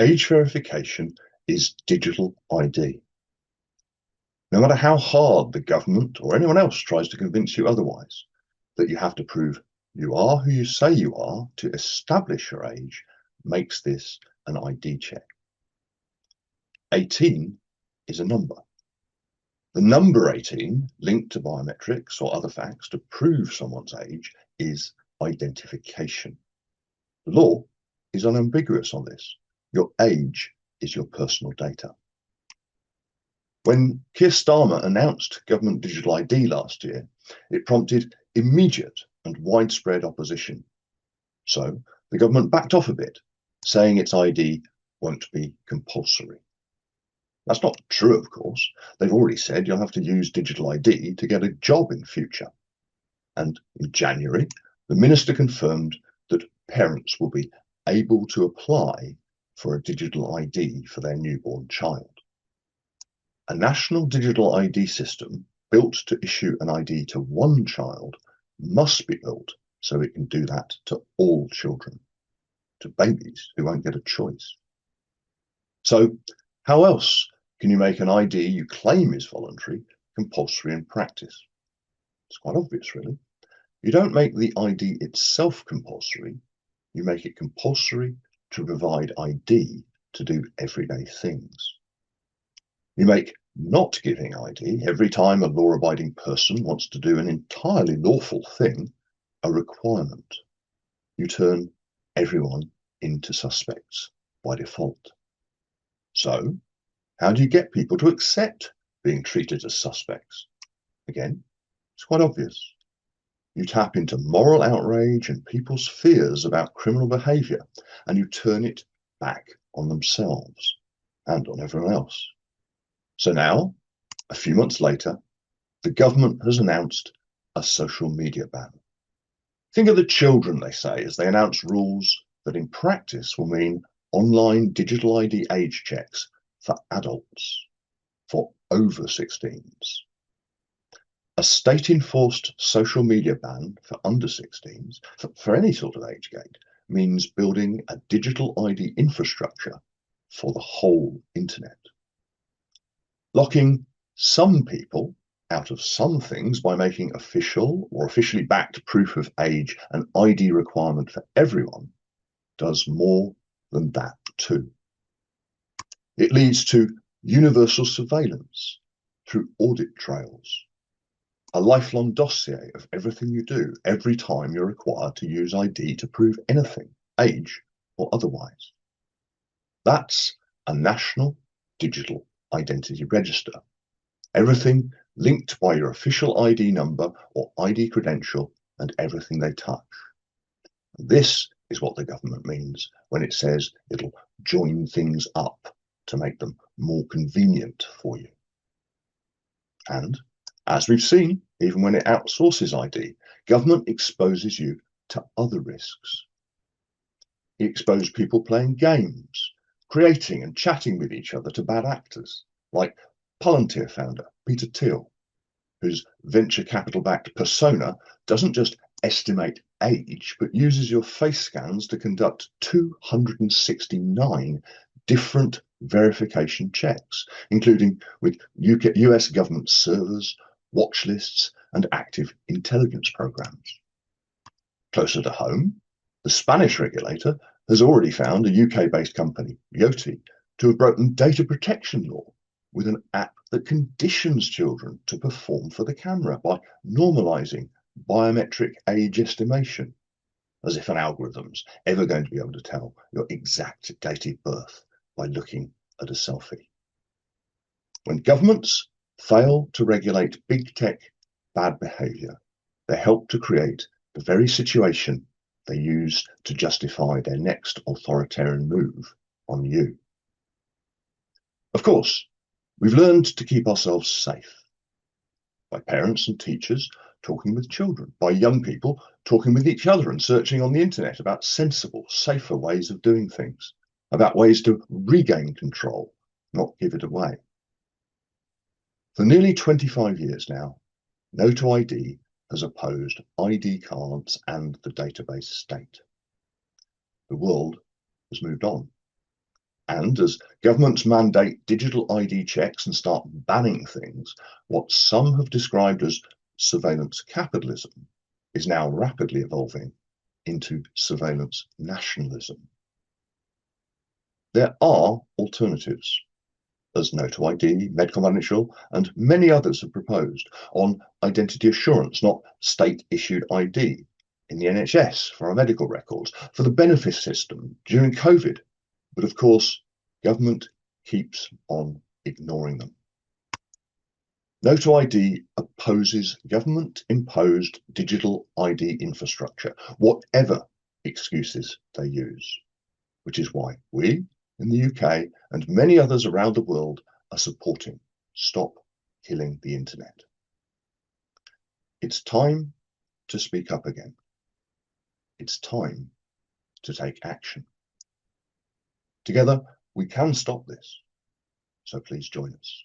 Age verification is digital ID. No matter how hard the government or anyone else tries to convince you otherwise, that you have to prove you are who you say you are to establish your age makes this an ID check. 18 is a number. The number 18, linked to biometrics or other facts to prove someone's age, is identification. The law is unambiguous on this. Your age is your personal data. When Keir Starmer announced government digital ID last year, it prompted immediate and widespread opposition. So the government backed off a bit, saying its ID won't be compulsory. That's not true, of course. They've already said you'll have to use digital ID to get a job in future. And in January, the minister confirmed that parents will be able to apply for a digital ID for their newborn child. A national digital ID system built to issue an ID to one child must be built so it can do that to all children, to babies who won't get a choice. So how else can you make an ID you claim is voluntary compulsory in practice? It's quite obvious, really. You don't make the ID itself compulsory, you make it compulsory to provide ID to do everyday things. You make not giving ID every time a law-abiding person wants to do an entirely lawful thing a requirement. You turn everyone into suspects by default. So, how do you get people to accept being treated as suspects? Again, it's quite obvious. You tap into moral outrage and people's fears about criminal behaviour, and you turn it back on themselves and on everyone else. So now, a few months later, the government has announced a social media ban. Think of the children, they say, as they announce rules that in practice will mean online digital ID age checks for adults, for over 16s. A state-enforced social media ban for under 16s, for any sort of age gate, means building a digital ID infrastructure for the whole internet. Locking some people out of some things by making official or officially backed proof of age an ID requirement for everyone does more than that too. It leads to universal surveillance through audit trails, a lifelong dossier of everything you do every time you're required to use ID to prove anything, age or otherwise. That's a national digital identity register. Everything linked by your official ID number or ID credential and everything they touch. This is what the government means when it says it'll join things up to make them more convenient for you. And as we've seen, even when it outsources ID, government exposes you to other risks. It exposed people playing games, creating and chatting with each other to bad actors, like Palantir founder Peter Thiel, whose venture capital-backed persona doesn't just estimate age, but uses your face scans to conduct 269 different verification checks, including with US government servers, watch lists, and active intelligence programs. Closer to home, the Spanish regulator has already found a UK-based company, Yoti, to have broken data protection law with an app that conditions children to perform for the camera by normalizing biometric age estimation, as if an algorithm's ever going to be able to tell your exact date of birth by looking at a selfie. When governments fail to regulate big tech bad behavior, they help to create the very situation they use to justify their next authoritarian move on you. Of course, we've learned to keep ourselves safe by parents and teachers talking with children, by young people talking with each other and searching on the internet about sensible, safer ways of doing things, about ways to regain control, not give it away. For nearly 25 years now, No to ID has opposed ID cards and the database state. The world has moved on. And as governments mandate digital ID checks and start banning things, what some have described as surveillance capitalism is now rapidly evolving into surveillance nationalism. There are alternatives, as No2ID, MedConfidential, and many others have proposed, on identity assurance, not state-issued ID, in the NHS for our medical records, for the benefit system during COVID. But of course, government keeps on ignoring them. No2ID opposes government-imposed digital ID infrastructure, whatever excuses they use, which is why we in the UK and many others around the world are supporting Stop Killing the Internet. It's time to speak up again. It's time to take action. Together, we can stop this. So please join us.